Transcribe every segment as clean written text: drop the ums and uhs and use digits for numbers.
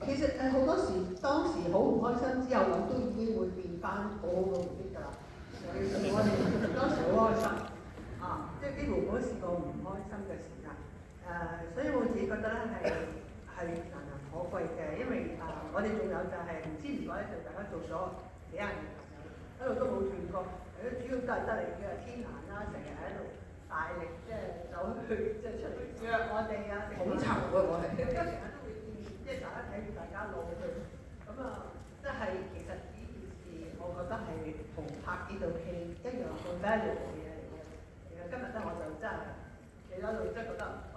其實好多時當時好唔開心，之後諗都已經會變翻好好嘅回憶㗎啦。我哋當時好開心即係幾乎冇試過唔開心嘅時間。所以我自己覺得咧係難能可貴嘅，因為我哋仲有就係唔知唔覺咧，就大家做咗幾廿年朋友，一路都冇斷過。主要都係得嚟嘅天顏啦，成日喺度大力即係走去即係出嚟約我哋啊，統籌喎我係。成日都會見，即係大家睇住大家老去，咁即係其實呢件事，我覺得係同拍呢套戲一樣咁 valuable 嘅嘢嚟嘅。其實今日咧我就真係企喺度，即係覺得好，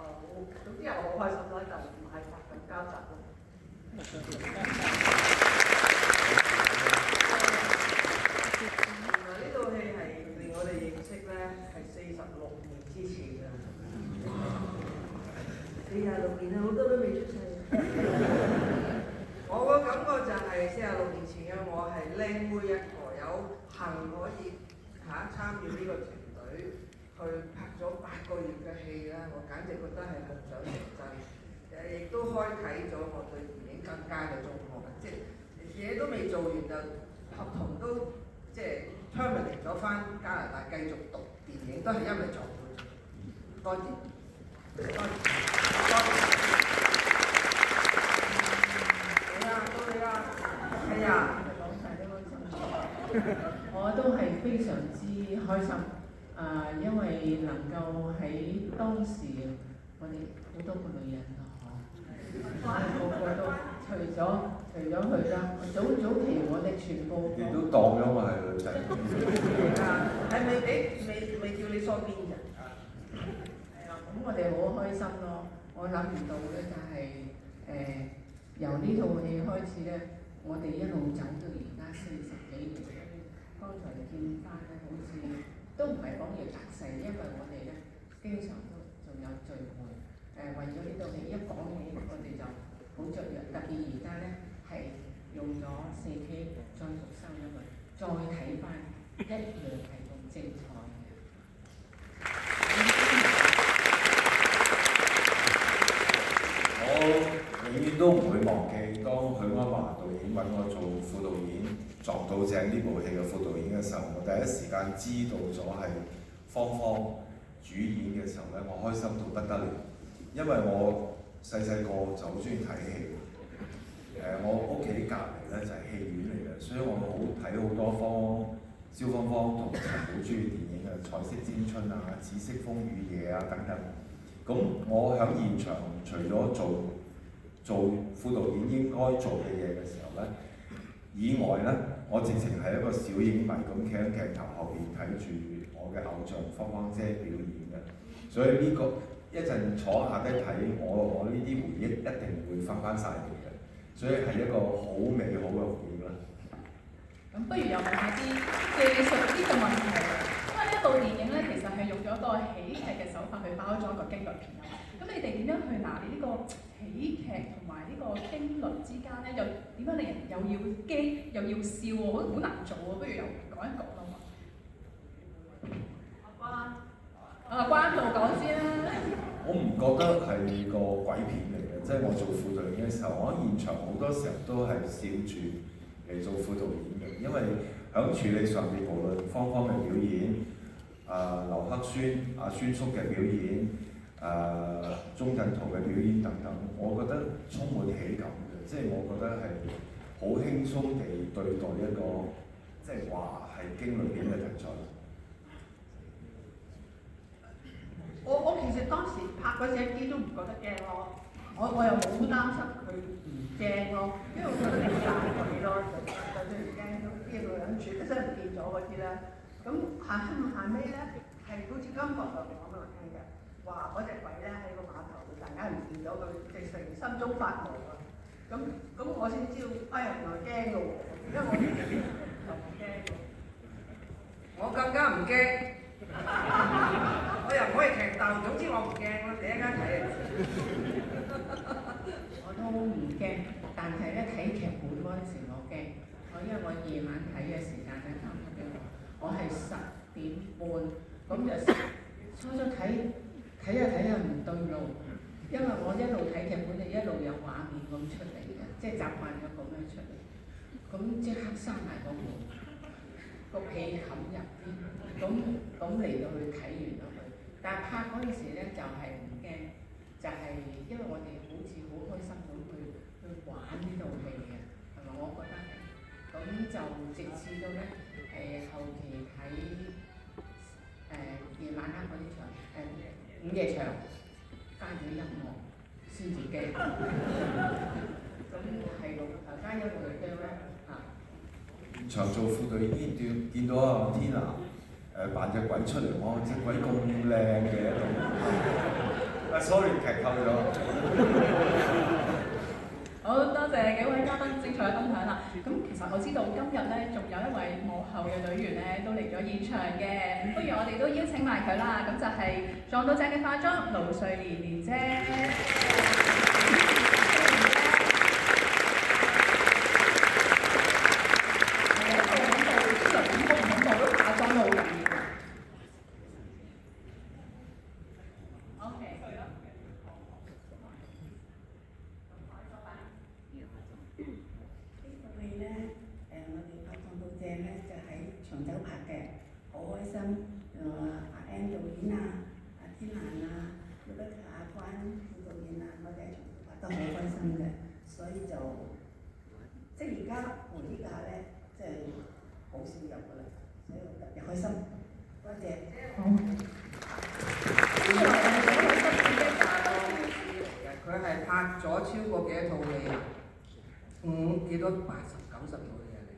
總之係我好開心啦，就唔係百感交集咯。原來呢套戲係令我哋認識咧係46年之前㗎。46年啊，好多都未出世。我個感覺就係46年前嘅我係靚妹一個，有幸可以參與呢個團隊去拍咗8個月嘅戲咧，我簡直覺得係夢想成真。亦都開啟咗我對電影更加嘅鍾愛，即係嘢都未做完就合同都即係 terminate 咗翻加拿大繼續讀電影，都係因為做多謝。多謝。係啊，講晒啲開心。我都係非常之開心，因為能夠喺當時，我哋好多個女人咯，個個都除咗佢啦，早期我哋全部你都當咗我係女仔。係咪未叫你梳邊㗎？係啊，咁我哋好開心咯。我諗唔到咧，就係由呢套戲開始咧。我哋一路走到而家40幾年，剛才見翻咧，好似都唔係講要隔世，因為我哋咧經常都仲有聚會。為咗呢套戲，一講起我哋就好雀躍，特別而家咧係用咗4K 再復收音啊，再睇翻一樣係咁精彩嘅。我永遠都唔會忘記，當許鞍華導演揾我做副導演，撞到正呢部戲嘅副導演嘅時候，我第一時間知道咗係芳芳主演嘅時候咧，我開心到不得了，因為我細個就好中意睇戲。我屋企隔離咧就係戲院嚟嘅，所以我睇好多蕭芳芳同陳寶珠嘅電影啊，《彩色尖春》啊，《紫色風雨夜》啊等等。咁我喺現場除咗做副導演應該做嘅嘢嘅時候咧，以外咧，我直情係一個小影迷咁企喺鏡頭後邊睇住我嘅偶像芳芳姐表演嘅，所以呢個一陣坐下低睇，我呢啲回憶一定會翻晒嚟嘅，所以係一個好美好嘅回憶啦。咁不如又問下啲技術呢個問題，因為呢一部電影咧，其實係用咗一個喜劇嘅手法去包裝一個驚慄片啊。咁你哋點樣去拿捏呢個喜劇同埋呢個驚慄之間咧？又點樣令人又要驚又要笑喎？好難做喎！不如又講一講啦嘛。阿關度講先啦。我唔覺得係個鬼片嚟嘅，即係我做副導演嘅時候，我喺現場好多時候都係笑住嚟做副導演嘅，因為喺處理上邊，無論芳芳嘅表演，劉克宣阿宣叔嘅表演，鐘鎮濤嘅表演等等，我覺得充滿喜感嘅，即係我覺得係好輕鬆地對待一個即係話係驚慄片嘅題材。我其實當時拍嗰隻機都唔覺得驚咯，我又冇擔心佢唔驚咯，因為我覺得你大佢咯，就算唔驚都啲女人全部真係唔見咗嗰啲咧。咁行尾咧係好似金國良講俾我聽嘅，話嗰隻鬼咧喺個碼頭度，大家唔見咗佢，直情心中發毛啊！咁我先知道，原來驚嘅喎，因為我就唔驚嘅。我更加唔驚。我又唔可以劇鬥，總之我唔驚咯，你一間睇就知。我都唔驚，但係咧睇劇本嗰陣時我驚，因為我夜晚睇嘅時間咧，我係10點半，咁就初睇下唔對路，因為我一路睇劇本就一路有畫面咁出嚟嘅，即即係習慣咗咁樣出嚟，咁即刻閂埋個門，個被冚入啲，咁嚟到去睇完咗佢。但係拍嗰陣時咧就係唔驚，就係、因為我哋好似好開心咁去玩呢套戲嘅，係咪？我覺得係。咁就直至到咧後期睇夜晚黑嗰啲場午夜場加咗音樂先至驚。咁係咯，加咗我哋驚咧嚇。現場做副導演見到阿天娜扮隻鬼出嚟，哇！隻鬼咁靚嘅喺度。sorry 劇透咗。好多謝幾位嘉賓精彩嘅分享啦。咁其實我知道今日咧仲有一位幕後嘅隊員咧都嚟咗現場嘅，不如我哋都邀請埋佢啦。咁就係撞到正嘅化妝盧瑞蓮姐。長洲拍嘅，好開心。阿 Ann 導演啊，阿天蘭啊，嗰個阿關副導演啊，我哋喺長洲拍得好開心嘅，所以就即係而家回憶下咧，即係好少入噶啦，所以特別開心。多謝。好。佢係拍咗超過幾多套戲啊？幾多80、90套嘢嚟。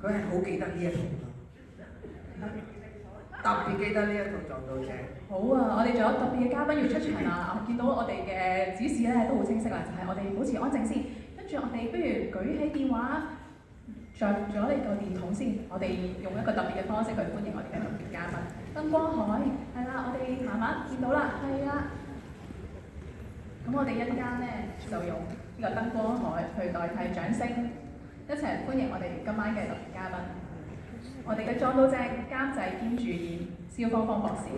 佢係好記得呢一套。特別記得呢一套撞到正。好啊，我哋仲有特別嘅嘉賓要出場啦。我見到我哋嘅指示咧都好清晰啦，就係我哋保持安靜先，跟住我哋不如舉起電話，着咗你個電筒先。我哋用一個特別嘅方式去歡迎我哋嘅特別嘉賓。燈光海係啦，我哋慢慢見到啦，係啦。咁我哋一陣間咧就用呢個燈光海去代替掌聲，一齊歡迎我哋今晚嘅特別嘉賓。我哋嘅撞到正監製兼主演蕭芳芳博士。唔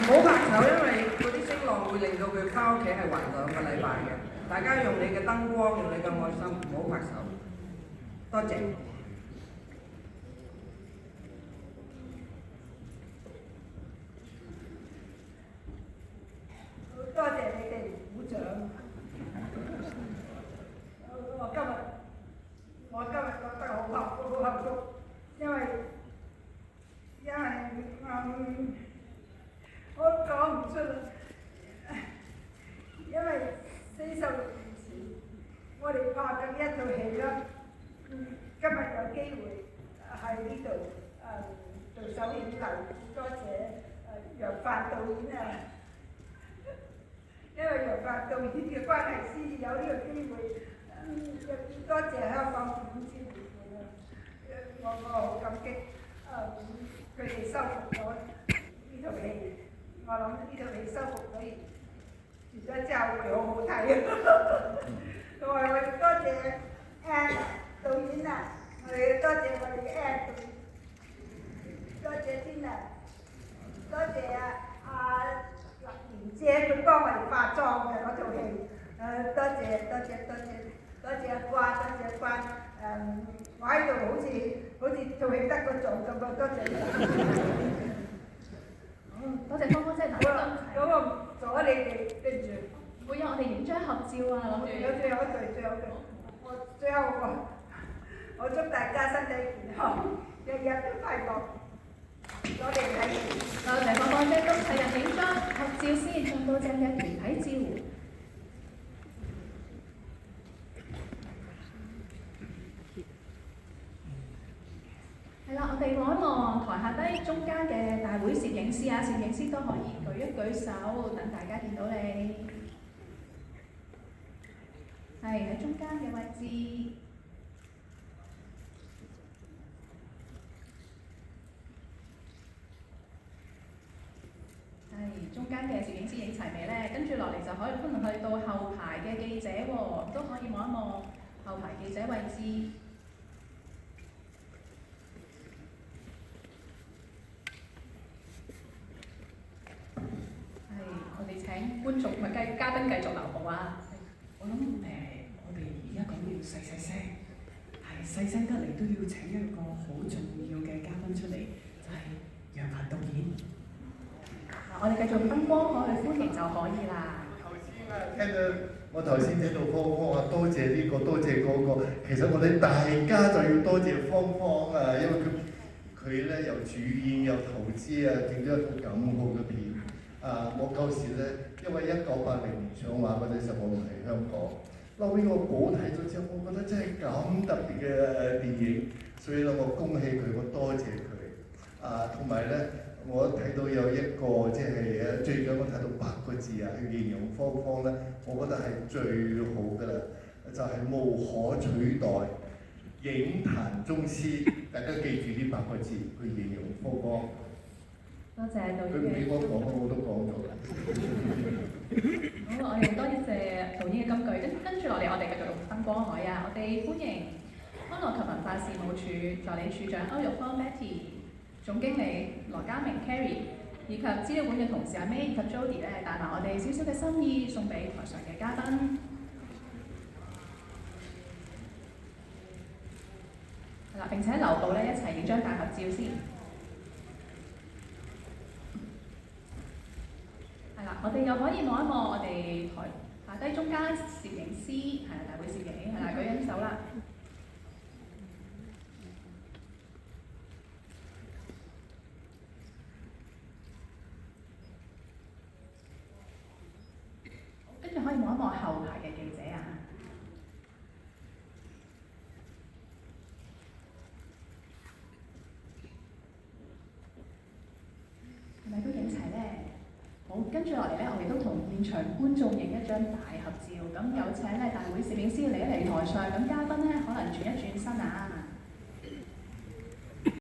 好拍手，因為嗰啲聲浪會令到佢翻屋企係暈2個禮拜嘅。大家用你嘅燈光，用你嘅愛心，唔好拍手。多謝。多謝你哋鼓掌。我今日覺得好幸福，因為我講唔出啦，因為40年前我哋拍緊一套戲啦，今日有機會喺呢度做首映禮，多謝楊帆導演啊，因為楊帆導演嘅關係先至有呢個機會。多謝香港電影資源館我好感激。佢哋修復咗呢套戲，我諗呢套戲修復咗完咗之後會好好睇。同埋我哋多謝 Ann 導演啊，我哋多謝我哋嘅 Ann 導演，多謝天啊，多謝阿蓮姐佢幫我哋化妝嘅嗰套戲，多謝。多謝阿關，我喺度好似做戲得個做咁啊！多謝你。多謝芳芳姐，嗱，咁我阻你哋，對唔住。會有我哋影張合照啊，諗住。有最後一句，最後我祝大家身體健康，日日都快樂。多謝你。多謝芳芳姐，都齊人影張合照先，撞到正嘅團體照。係啦，我哋望一望台下低中間嘅大會攝影師啊，攝影師都可以舉一舉手，等大家見到你。係喺中間嘅位置。係中間嘅攝影師影齊未咧？跟住落嚟就可能去到後排嘅記者喎，都可以望一望後排記者位置。我哋請觀眾唔係嘉賓繼續留步啊！我諗我哋而家講要細聲，係細聲得嚟都要請一個好重要嘅嘉賓出嚟，就係楊凡導演。我哋繼續燈光海去歡迎就可以啦。我頭先聽到芳芳話多謝呢個多謝嗰個，其實我哋大家就要多謝芳芳啊，因為佢咧又主演又投資啊，整咗一套咁好嘅片。我舊時咧，因為1980年上畫嗰陣時候我唔喺香港，後尾我補睇咗之後，我覺得真係咁特別嘅電影，所以咧我恭喜佢，我多謝佢。同埋咧，我睇到有一個即係最近我睇到8個字去形容芳芳咧，我覺得係最好㗎啦，就係無可取代，影壇宗師。大家記住呢8個字去形容芳芳。多謝導演。佢唔俾我講，我都講咗啦。好，我哋多謝導演嘅金句，跟住落嚟，我哋繼續用燈光海啊！我哋歡迎康樂及文化事務處助理處長歐玉芳 Betty、總經理羅家明 Carrie 以及資料館嘅同事阿 May 以及 Jody 咧，帶埋我哋少少嘅心意送俾台上嘅嘉賓。係啦，並且留步咧一齊影張大合照先。係啦，我哋又可以望一望我哋台下低中間攝影師，係啦，大會攝影，係啦，舉緊手啦。跟住可以望一望後排嘅記者啊。係咪都影齊咧？好，跟住落嚟咧，我哋都同現場觀眾影一張大合照。咁有請咧大會攝影師嚟一嚟台上，咁嘉賓咧可能轉一轉身啊。